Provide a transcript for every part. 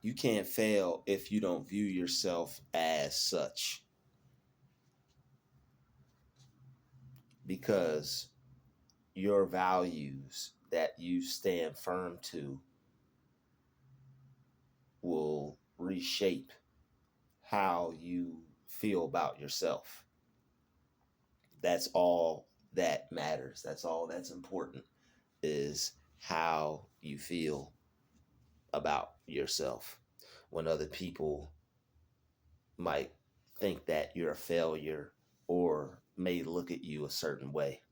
You can't fail if you don't view yourself as such, because your values that you stand firm to will reshape how you feel about yourself. That's all that matters. That's all that's important, is how you feel about yourself. When other people might think that you're a failure or may look at you a certain way,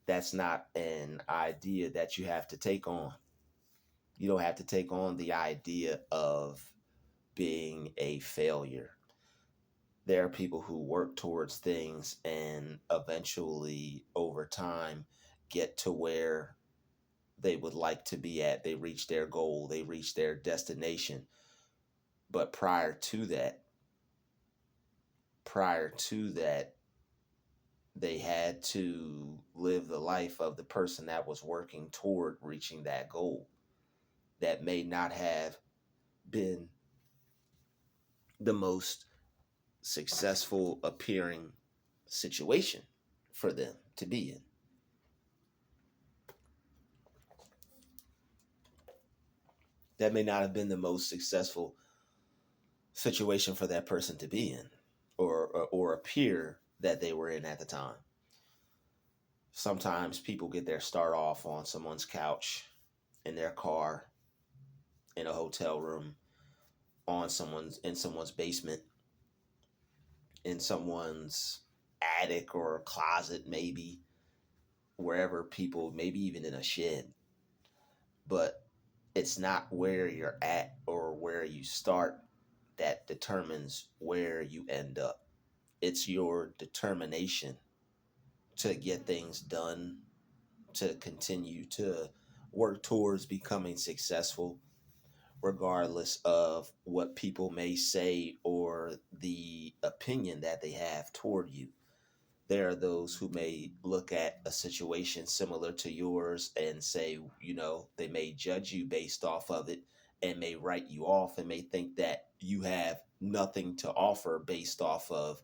that's not an idea that you have to take on. You don't have to take on the idea of being a failure. There are people who work towards things and eventually, over time, get to where they would like to be at. They reach their goal, they reach their destination. But prior to that, they had to live the life of the person that was working toward reaching that goal. That may not have been the most successful appearing situation for them to be in. That may not have been the most successful situation for that person to be in, or appear that they were in at the time. Sometimes people get their start off on someone's couch, in their car, in a hotel room, in someone's basement, in someone's attic or closet, maybe, wherever people, maybe even in a shed. But it's not where you're at or where you start that determines where you end up. It's your determination to get things done, to continue to work towards becoming successful, regardless of what people may say or the opinion that they have toward you. There are those who may look at a situation similar to yours and say, they may judge you based off of it and may write you off and may think that you have nothing to offer based off of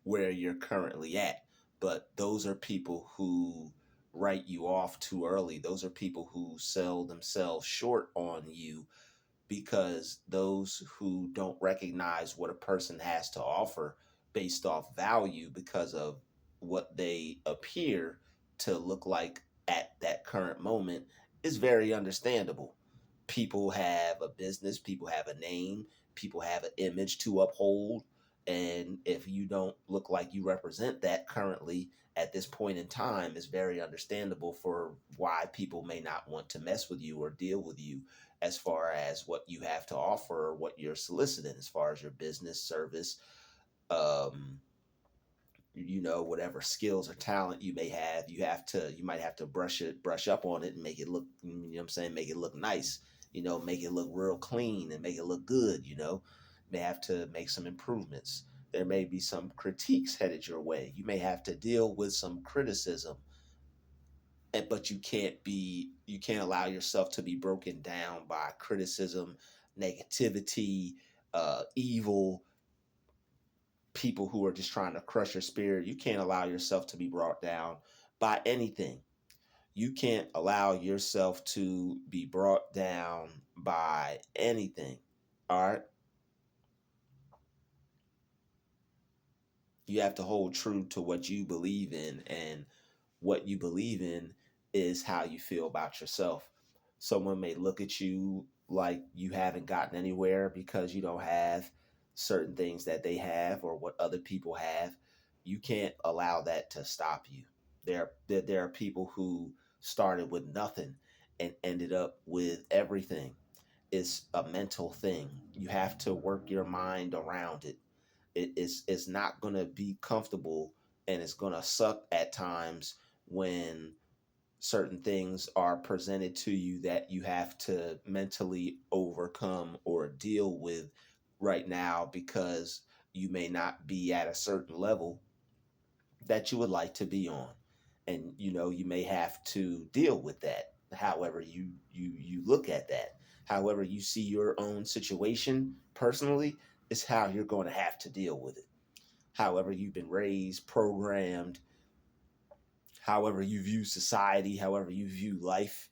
where you're currently at. But those are people who write you off too early. Those are people who sell themselves short on you, because those who don't recognize what a person has to offer based off value because of what they appear to look like at that current moment is very understandable. People have a business, people have a name, people have an image to uphold. And if you don't look like you represent that currently at this point in time, it's very understandable for why people may not want to mess with you or deal with you, as far as what you have to offer or what you're soliciting, as far as your business, service, um, whatever skills or talent you may have. You might have to brush up on it and make it look, what I'm saying, make it look nice, make it look real clean and make it look good. May have to make some improvements. There may be some critiques headed your way. You may have to deal with some criticism, but you can't allow yourself to be broken down by criticism, negativity, evil, people who are just trying to crush your spirit. You can't allow yourself to be brought down by anything. You can't allow yourself to be brought down by anything. All right. You have to hold true to what you believe in, and what you believe in is how you feel about yourself. Someone may look at you like you haven't gotten anywhere because you don't have certain things that they have or what other people have. You can't allow that to stop you. There are people who started with nothing and ended up with everything. It's a mental thing. You have to work your mind around it. It's not going to be comfortable, and it's going to suck at times when certain things are presented to you that you have to mentally overcome or deal with right now, because you may not be at a certain level that you would like to be on. And you may have to deal with that, however you look at that. However you see your own situation personally is how you're going to have to deal with it. However you've been raised, programmed, however you view society, however you view life.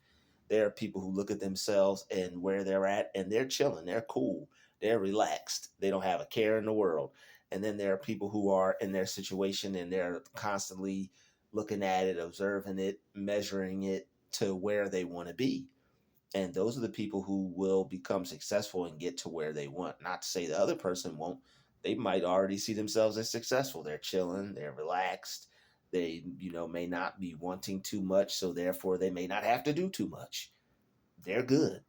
There are people who look at themselves and where they're at, and they're chilling, they're cool, they're relaxed, they don't have a care in the world. And then there are people who are in their situation and they're constantly looking at it, observing it, measuring it to where they want to be. And those are the people who will become successful and get to where they want. Not to say the other person won't. They might already see themselves as successful. They're chilling, they're relaxed. They, may not be wanting too much, so therefore they may not have to do too much. They're good.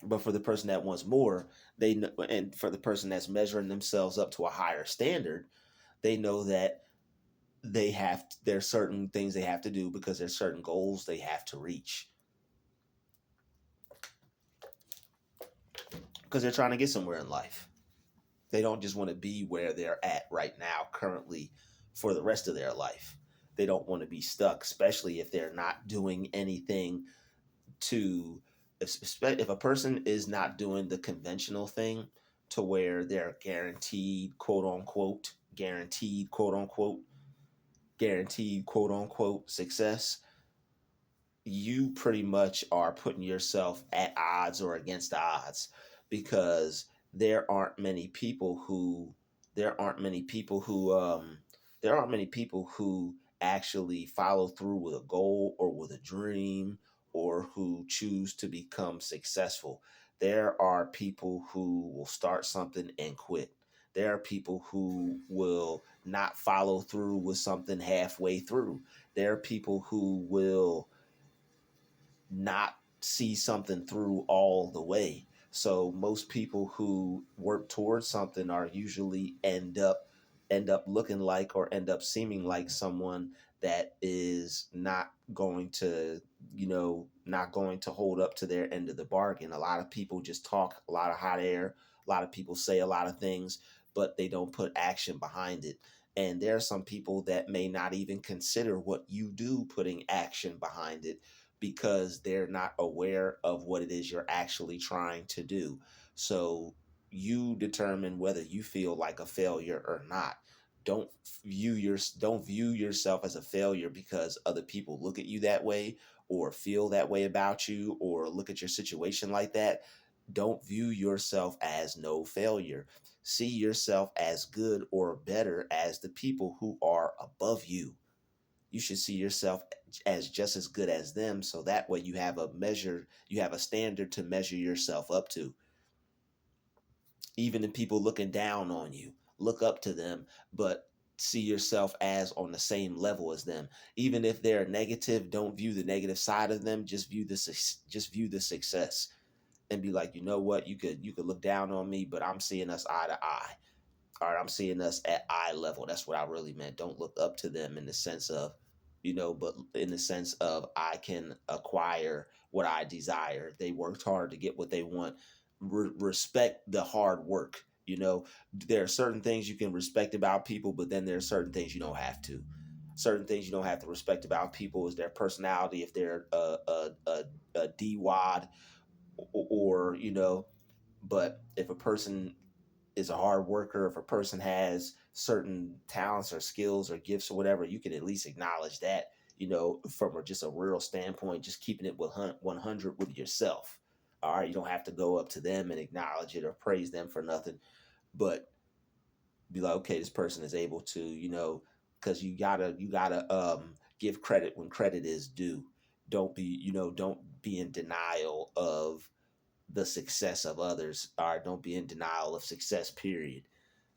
But for the person that wants more, they know, and for the person that's measuring themselves up to a higher standard, they know that there's certain things they have to do because there's certain goals they have to reach because they're trying to get somewhere in life. They don't just want to be where they're at right now, currently, for the rest of their life. They don't want to be stuck, especially if they're not doing anything to. If a person is not doing the conventional thing to where they're guaranteed, quote unquote, success, you pretty much are putting yourself at odds or against the odds because there aren't many people who there aren't many people who there aren't many people who actually follow through with a goal or with a dream or who choose to become successful. There are people who will start something and quit. There are people who will not follow through with something halfway through. There are people who will not see something through all the way. So most people who work towards something are usually end up looking like or end up seeming like someone that is not going to hold up to their end of the bargain. A lot of people just talk a lot of hot air. A lot of people say a lot of things, but they don't put action behind it. And there are some people that may not even consider what you do putting action behind it because they're not aware of what it is you're actually trying to do. So you determine whether you feel like a failure or not. Don't view yourself as a failure because other people look at you that way or feel that way about you or look at your situation like that. Don't view yourself as no failure. See yourself as good or better as the people who are above you. You should see yourself as just as good as them, so that way you have a standard to measure yourself up to. Even the people looking down on you, look up to them, but see yourself as on the same level as them. Even if they're negative, don't view the negative side of them, just view the success and be like, you know what, you could look down on me, but I'm seeing us eye to eye. All right, I'm seeing us at eye level. That's what I really meant. Don't look up to them in the sense of, but in the sense of I can acquire what I desire. They worked hard to get what they want. Respect the hard work. There are certain things you can respect about people, but then there are certain things you don't have to. Certain things you don't have to respect about people is their personality. If they're a D-wad or. But if a person is a hard worker, if a person has certain talents or skills or gifts or whatever, you can at least acknowledge that, from just a real standpoint, just keeping it with 100 with yourself. All right, you don't have to go up to them and acknowledge it or praise them for nothing, but be like, okay, this person is able to, because you gotta give credit when credit is due. Don't be in denial of the success of others, or don't be in denial of success, period.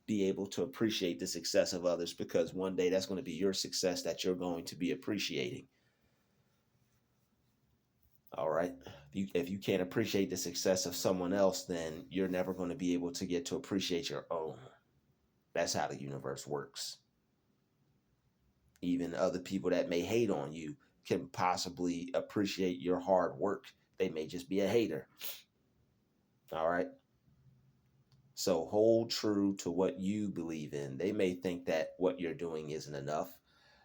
Be able to appreciate the success of others because one day that's going to be your success that you're going to be appreciating. All right. If you can't appreciate the success of someone else, then you're never going to be able to get to appreciate your own. That's how the universe works. Even other people that may hate on you can possibly appreciate your hard work. They may just be a hater. All right. So hold true to what you believe in. They may think that what you're doing isn't enough.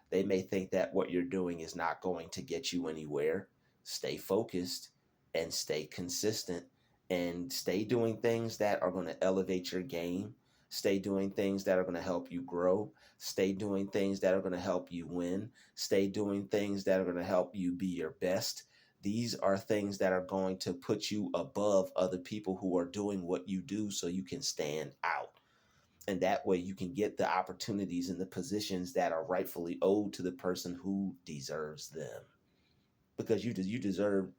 They may think that what you're doing is not going to get you anywhere. Stay focused. and stay consistent and stay doing things that are going to elevate your game. Stay doing things that are going to help you grow. Stay doing things that are going to help you win. Stay doing things that are going to help you be your best. These are things that are going to put you above other people who are doing what you do so you can stand out. And that way you can get the opportunities and the positions that are rightfully owed to the person who deserves them, because you deserve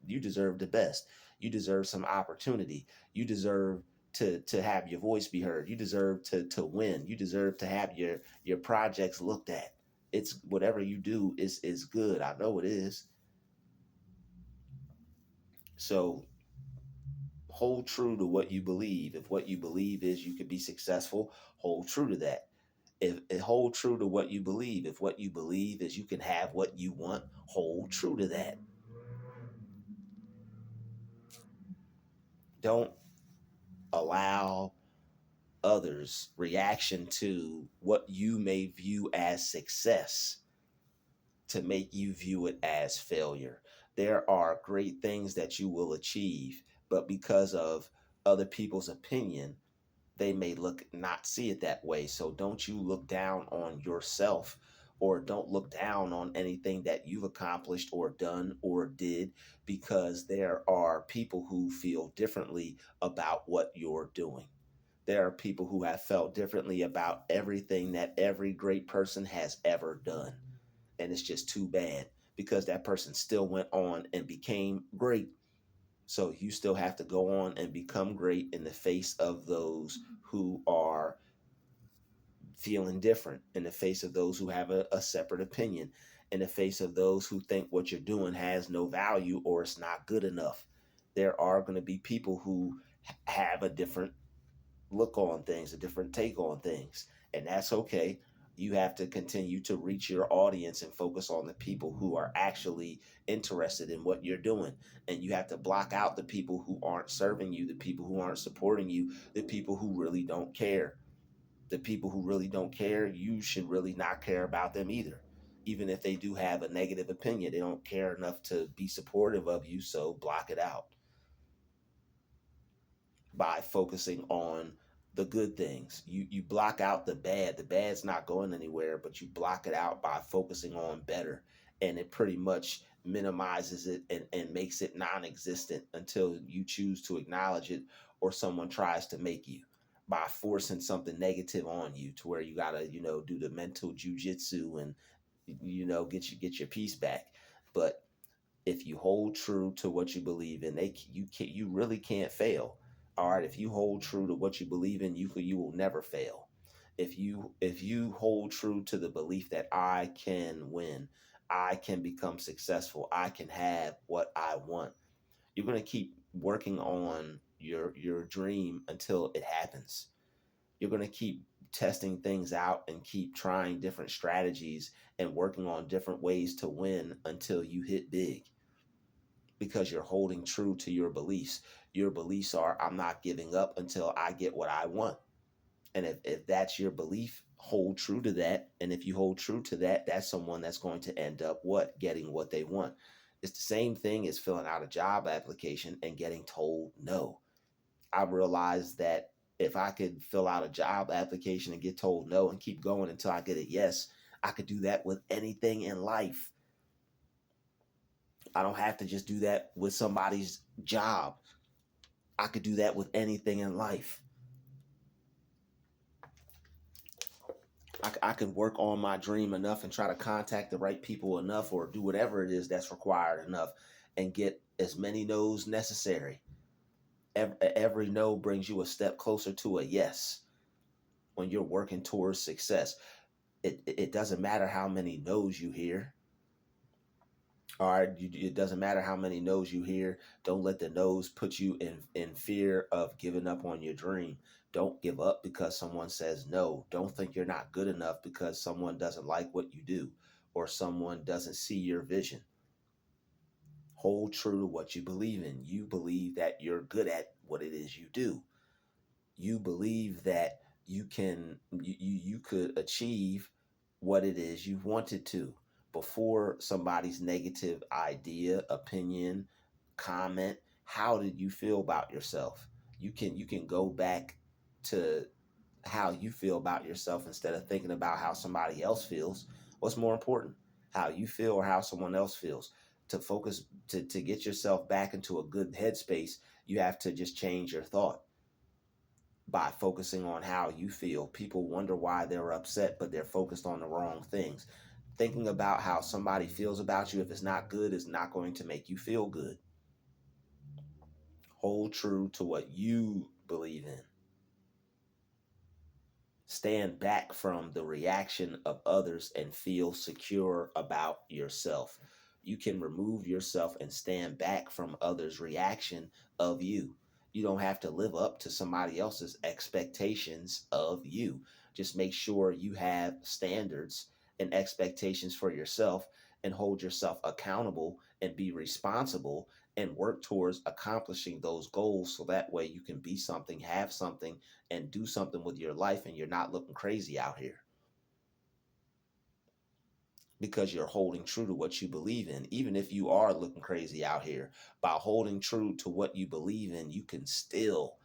the best. You deserve some opportunity. You deserve to have your voice be heard. You deserve to win. You deserve to have your projects looked at. It's whatever you do is good. I know it is. So hold true to what you believe. If what you believe is you could be successful, hold true to that. If hold true to what you believe. If what you believe is you can have what you want, hold true to that. Don't allow others' reaction to what you may view as success to make you view it as failure. There are great things that you will achieve, but because of other people's opinion, they may look not see it that way. So don't you look down on yourself, or don't look down on anything that you've accomplished or done or did, because there are people who feel differently about what you're doing. There are people who have felt differently about everything that every great person has ever done. And it's just too bad, because that person still went on and became great. So you still have to go on and become great in the face of those who are feeling different, in the face of those who have a separate opinion, in the face of those who think what you're doing has no value or it's not good enough. There are going to be people who have a different look on things, a different take on things, and that's okay. You have to continue to reach your audience and focus on the people who are actually interested in what you're doing. And you have to block out the people who aren't serving you, the people who aren't supporting you, the people who really don't care. The people who really don't care, you should really not care about them either. Even if they do have a negative opinion, they don't care enough to be supportive of you, so block it out by focusing on the good things. You block out the bad. The bad's not going anywhere, but you block it out by focusing on better. And it pretty much minimizes it and makes it non-existent until you choose to acknowledge it, or someone tries to make you by forcing something negative on you, to where you gotta, do the mental jujitsu and get your peace back. But if you hold true to what you believe in, you really can't fail. All right, if you hold true to what you believe in, you will never fail. If you hold true to the belief that I can win, I can become successful, I can have what I want, you're going to keep working on your dream until it happens. You're going to keep testing things out and keep trying different strategies and working on different ways to win until you hit big, because you're holding true to your beliefs. Your beliefs are, I'm not giving up until I get what I want. And if that's your belief, hold true to that. And if you hold true to that, that's someone that's going to end up what? Getting what they want. It's the same thing as filling out a job application and getting told no. I realized that if I could fill out a job application and get told no and keep going until I get a yes, I could do that with anything in life. I don't have to just do that with somebody's job. I could do that with anything in life. I can work on my dream enough and try to contact the right people enough, or do whatever it is that's required enough, and get as many no's necessary. Every no brings you a step closer to a yes when you're working towards success. It doesn't matter how many no's you hear. All right, it doesn't matter how many no's you hear. Don't let the no's put you in fear of giving up on your dream. Don't give up because someone says no. Don't think you're not good enough because someone doesn't like what you do, or someone doesn't see your vision. Hold true to what you believe in. You believe that you're good at what it is you do. You believe that you could achieve what it is you wanted to, before somebody's negative idea, opinion, comment How did you feel about yourself? You can go back to how you feel about yourself instead of thinking about how somebody else feels. What's more important, how you feel or how someone else feels? To focus, to get yourself back into a good headspace, you have to just change your thought by focusing on how you feel. People wonder why they're upset, but they're focused on the wrong things. Thinking about how somebody feels about you, if it's not good, is not going to make you feel good. Hold true to what you believe in. Stand back from the reaction of others and feel secure about yourself. You can remove yourself and stand back from others' reaction of you. You don't have to live up to somebody else's expectations of you. Just make sure you have standards and expectations for yourself and hold yourself accountable and be responsible and work towards accomplishing those goals so that way you can be something, have something, and do something with your life, and you're not looking crazy out here because you're holding true to what you believe in. Even if you are looking crazy out here, by holding true to what you believe in, you can still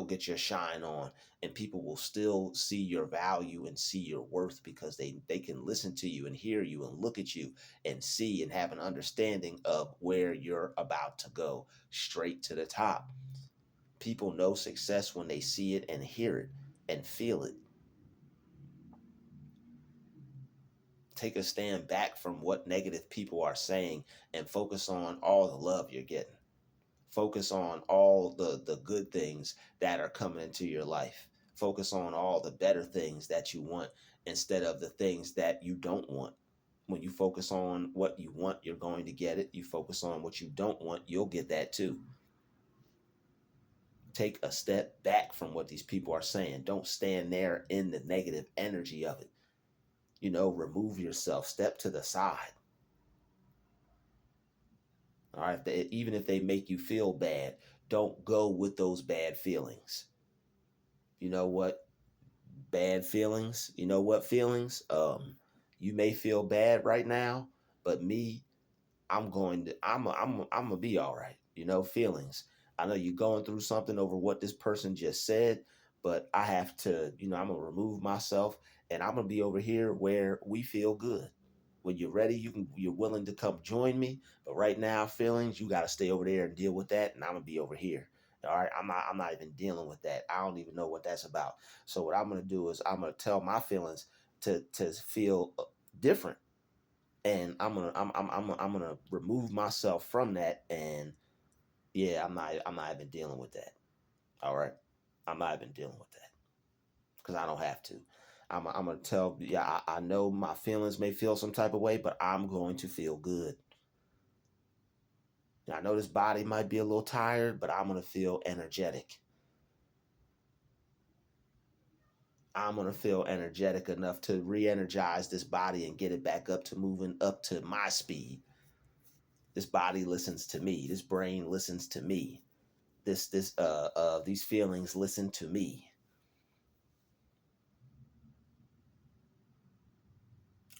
get your shine on, and people will still see your value and see your worth because they can listen to you and hear you and look at you and see and have an understanding of where you're about to go, straight to the top. People know success when they see it and hear it and feel it. Take a stand back from what negative people are saying and focus on all the love you're getting. Focus on all the good things that are coming into your life. Focus on all the better things that you want instead of the things that you don't want. When you focus on what you want, you're going to get it. You focus on what you don't want, you'll get that too. Take a step back from what these people are saying. Don't stand there in the negative energy of it. Remove yourself, step to the side. All right, even if they make you feel bad, don't go with those bad feelings. You know what? Bad feelings. You know what feelings? You may feel bad right now, but I'm gonna be all right. Feelings. I know you're going through something over what this person just said, but I have to, I'm gonna remove myself and I'm gonna be over here where we feel good. When you're ready, you're willing to come join me. But right now, feelings, you gotta stay over there and deal with that, and I'm gonna be over here. All right, I'm not even dealing with that. I don't even know what that's about. So what I'm gonna do is I'm gonna tell my feelings to feel different, and I'm gonna remove myself from that, and yeah, I'm not even dealing with that. All right, I'm not even dealing with that because I don't have to. I'm gonna tell, yeah, I know my feelings may feel some type of way, but I'm going to feel good. I know this body might be a little tired, but I'm gonna feel energetic. I'm gonna feel energetic enough to re-energize this body and get it back up to moving up to my speed. This body listens to me. This brain listens to me. These feelings listen to me.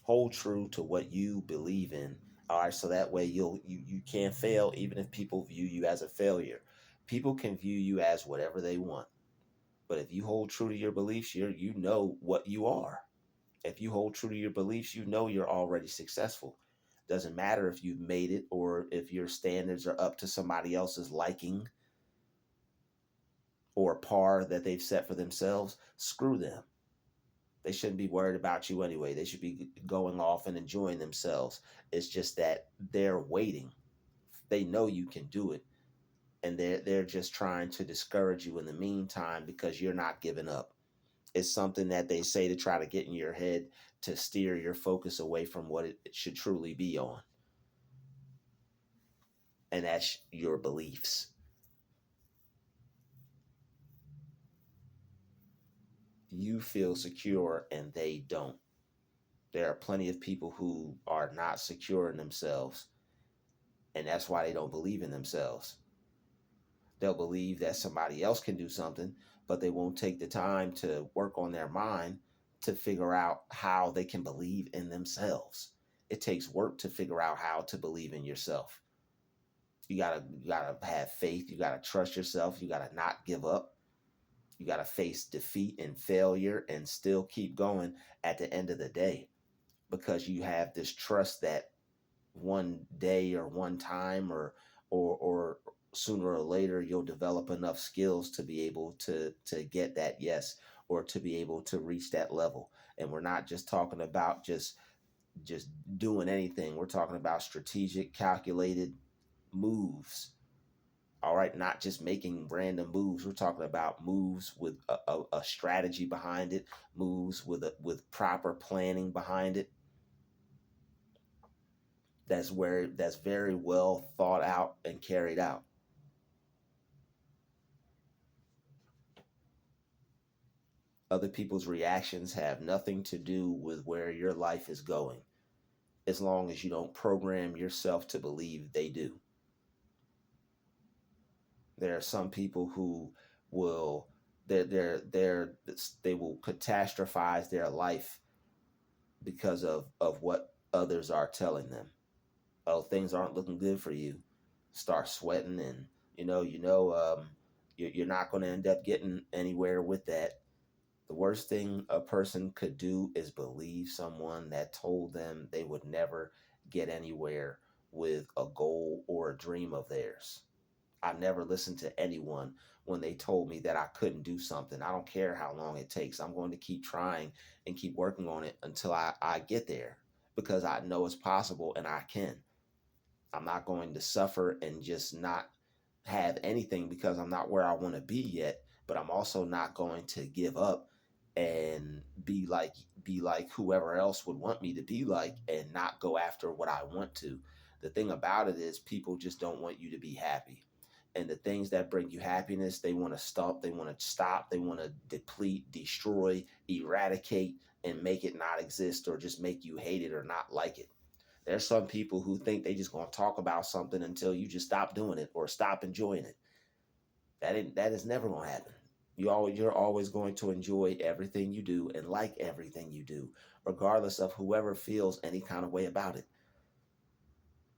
Hold true to what you believe in. All right, so that way you can't fail even if people view you as a failure. People can view you as whatever they want. But if you hold true to your beliefs, you know what you are. If you hold true to your beliefs, you know you're already successful. Doesn't matter if you've made it or if your standards are up to somebody else's liking or par that they've set for themselves. Screw them. They shouldn't be worried about you anyway. They should be going off and enjoying themselves. It's just that they're waiting. They know you can do it, and they're just trying to discourage you in the meantime because you're not giving up. It's something that they say to try to get in your head to steer your focus away from what it should truly be on, and that's your beliefs. You feel secure and they don't. There are plenty of people who are not secure in themselves, and that's why they don't believe in themselves. They'll believe that somebody else can do something, but they won't take the time to work on their mind to figure out how they can believe in themselves. It takes work to figure out how to believe in yourself. You gotta have faith. You gotta trust yourself. You gotta not give up. You gotta face defeat and failure and still keep going at the end of the day, because you have this trust that one day or one time or sooner or later you'll develop enough skills to be able to get that yes, or to be able to reach that level. And we're not just talking about just doing anything. We're talking about strategic, calculated moves. All right, not just making random moves. We're talking about moves with a strategy behind it, moves with proper planning behind it. That's very well thought out and carried out. Other people's reactions have nothing to do with where your life is going, as long as you don't program yourself to believe they do. There are some people who will they're they will catastrophize their life because of what others are telling them. Oh, things aren't looking good for you. Start sweating, and you're not going to end up getting anywhere with that. The worst thing a person could do is believe someone that told them they would never get anywhere with a goal or a dream of theirs. I never listened to anyone when they told me that I couldn't do something. I don't care how long it takes. I'm going to keep trying and keep working on it until I get there, because I know it's possible and I can. I'm not going to suffer and just not have anything because I'm not where I want to be yet, but I'm also not going to give up and be like whoever else would want me to be like and not go after what I want to. The thing about it is people just don't want you to be happy. And the things that bring you happiness, they want to stop, they want to deplete, destroy, eradicate, and make it not exist, or just make you hate it or not like it. There's some people who think they just gonna talk about something until you just stop doing it or stop enjoying it. That is never gonna happen. You're always going to enjoy everything you do and like everything you do, regardless of whoever feels any kind of way about it,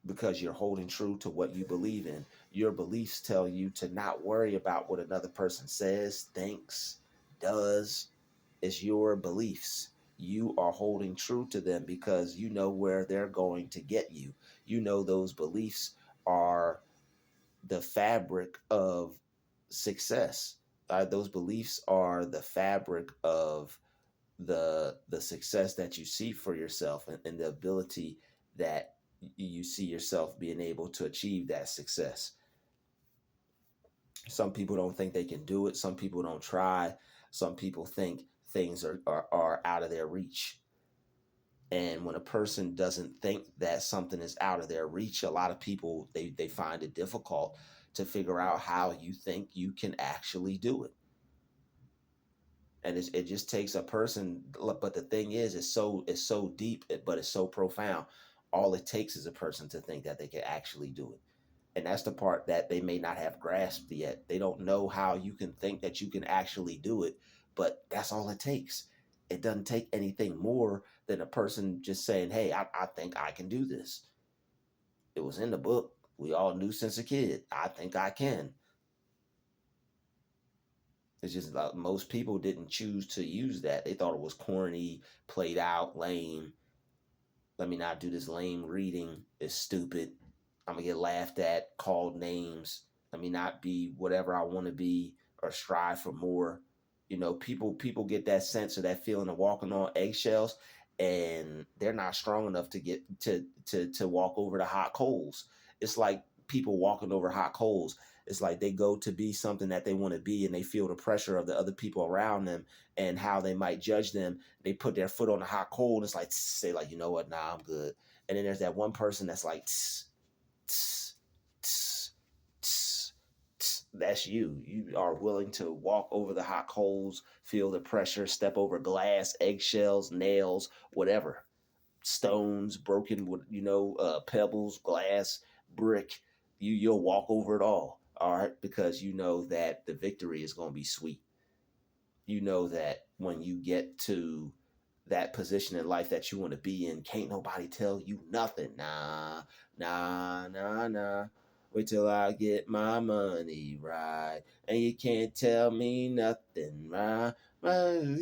because you're holding true to what you believe in. Your beliefs tell you to not worry about what another person says, thinks, does. It's your beliefs. You are holding true to them because you know where they're going to get you. You know those beliefs are the fabric of success. Those beliefs are the fabric of the success that you see for yourself, and the ability that you see yourself being able to achieve that success. Some people don't think they can do it. Some people don't try. Some people think things are out of their reach. And when a person doesn't think that something is out of their reach, a lot of people they find it difficult to figure out how you think you can actually do it. And it just takes a person. But the thing is, it's so deep, but it's so profound. All it takes is a person to think that they can actually do it. And that's the part that they may not have grasped yet. They don't know how you can think that you can actually do it, but that's all it takes. It doesn't take anything more than a person just saying, hey, I think I can do this. It was in the book. We all knew since a kid. I think I can. It's just like most people didn't choose to use that. They thought it was corny, played out, lame. Let me not do this lame reading. It's stupid. I'm gonna get laughed at, called names. Let me not be whatever I want to be or strive for more. People get that sense of that feeling of walking on eggshells, and they're not strong enough to get to walk over the hot coals. It's like people walking over hot coals. It's like they go to be something that they want to be, and they feel the pressure of the other people around them and how they might judge them. They put their foot on the hot coal, and it's like say like, you know what, nah, I'm good. And then there's that one person that's like, tss, tss, tss, tss. That's you. You are willing to walk over the hot coals, feel the pressure, step over glass, eggshells, nails, whatever, stones, broken, pebbles, glass, brick. You'll walk over it all. All right, because you know that the victory is going to be sweet. You know that when you get to that position in life that you want to be in, can't nobody tell you nothing. Nah, nah, nah, nah. Wait till I get my money right, and you can't tell me nothing, right? Oh,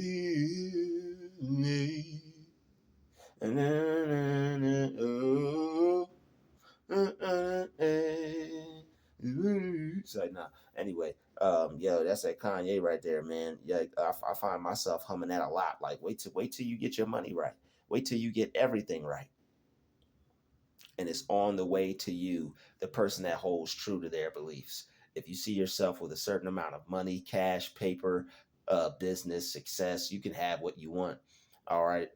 it's like, nah. Anyway, yo, that's that Kanye right there, man. Yeah, I find myself humming that a lot. Like, wait till you get your money right. Wait till you get everything right, and it's on the way to you, the person that holds true to their beliefs. If you see yourself with a certain amount of money, cash, paper, business, success, you can have what you want. All right.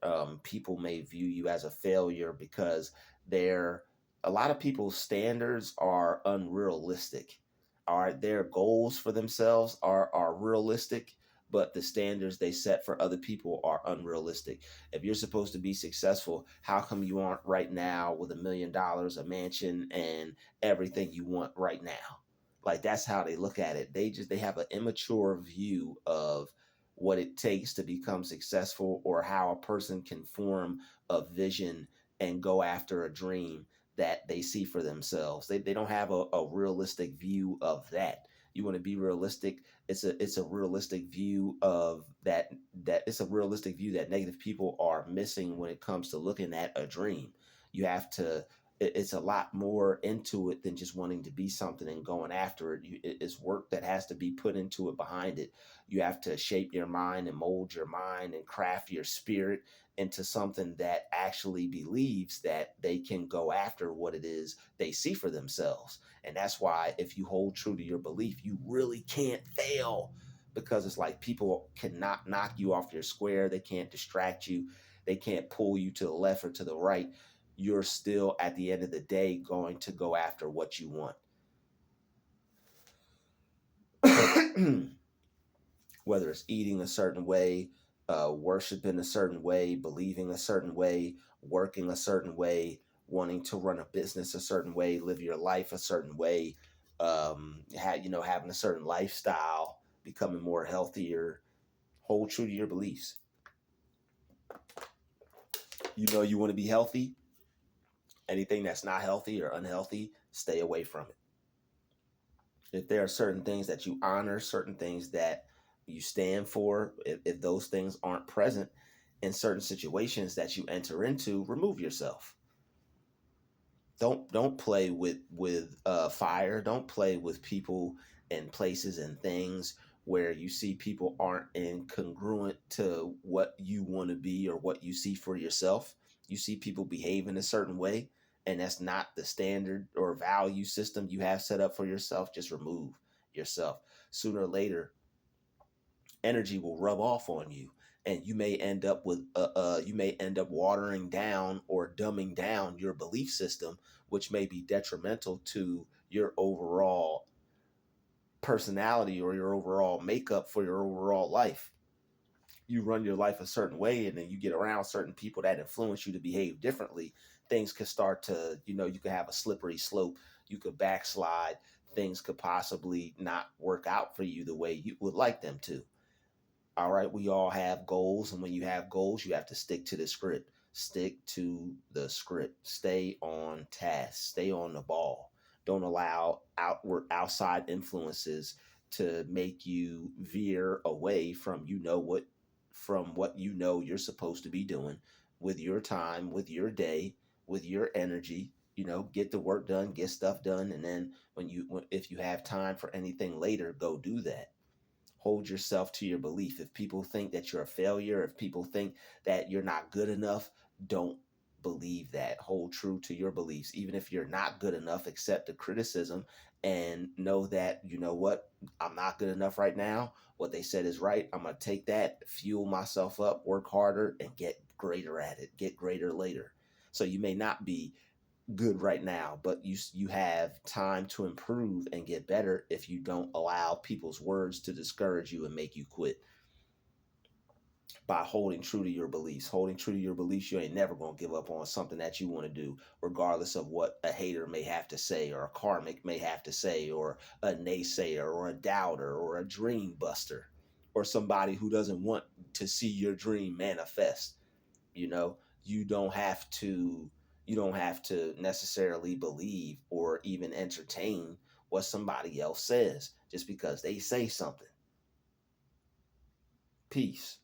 People may view you as a failure because they're a lot of people's standards are unrealistic. All right. Their goals for themselves are realistic, but the standards they set for other people are unrealistic. If you're supposed to be successful, how come you aren't right now with $1 million, a mansion, and everything you want right now? Like, that's how they look at it. They have an immature view of what it takes to become successful, or how a person can form a vision and go after a dream that they see for themselves. They don't have a realistic view of that. You want to be realistic, it's a realistic view of that it's a realistic view that negative people are missing when it comes to looking at a dream. You have to it's a lot more into it than just wanting to be something and going after it. It's work that has to be put into it behind it. You have to shape your mind and mold your mind and craft your spirit into something that actually believes that they can go after what it is they see for themselves. And that's why, if you hold true to your belief, you really can't fail, because it's like people cannot knock you off your square. They can't distract you. They can't pull you to the left or to the right. You're still, at the end of the day, going to go after what you want. Whether it's eating a certain way, worshiping a certain way, believing a certain way, working a certain way, wanting to run a business a certain way, live your life a certain way, having a certain lifestyle, becoming more healthier. Hold true to your beliefs. You know you want to be healthy. Anything that's not healthy or unhealthy, stay away from it. If there are certain things that you honor, certain things that you stand for, if those things aren't present in certain situations that you enter into, remove yourself. Don't play with fire. Don't play with people and places and things where you see people aren't incongruent to what you want to be or what you see for yourself. You see people behave in a certain way, and that's not the standard or value system you have set up for yourself. Just remove yourself. Sooner or later, energy will rub off on you, and you may end up watering down or dumbing down your belief system, which may be detrimental to your overall personality or your overall makeup for your overall life. You run your life a certain way, and then you get around certain people that influence you to behave differently. Things could start to, you could have a slippery slope. You could backslide. Things could possibly not work out for you the way you would like them to. All right, we all have goals, and when you have goals, you have to stick to the script. Stick to the script. Stay on task. Stay on the ball. Don't allow outside influences to make you veer away from what you know you're supposed to be doing with your time, with your day, with your energy. Get the work done, get stuff done, and then if you have time for anything later, go do that. Hold yourself to your belief. If people think that you're a failure, if people think that you're not good enough, don't believe that. Hold true to your beliefs. Even if you're not good enough, accept the criticism and know that, you know what, I'm not good enough right now. What they said is right. I'm going to take that, fuel myself up, work harder, and get greater at it, get greater later. So you may not be good right now, but you have time to improve and get better if you don't allow people's words to discourage you and make you quit. By holding true to your beliefs, you ain't never gonna give up on something that you want to do, regardless of what a hater may have to say, or a karmic may have to say, or a naysayer, or a doubter, or a dream buster, or somebody who doesn't want to see your dream manifest. You know, you don't have to You don't have to necessarily believe or even entertain what somebody else says just because they say something. Peace.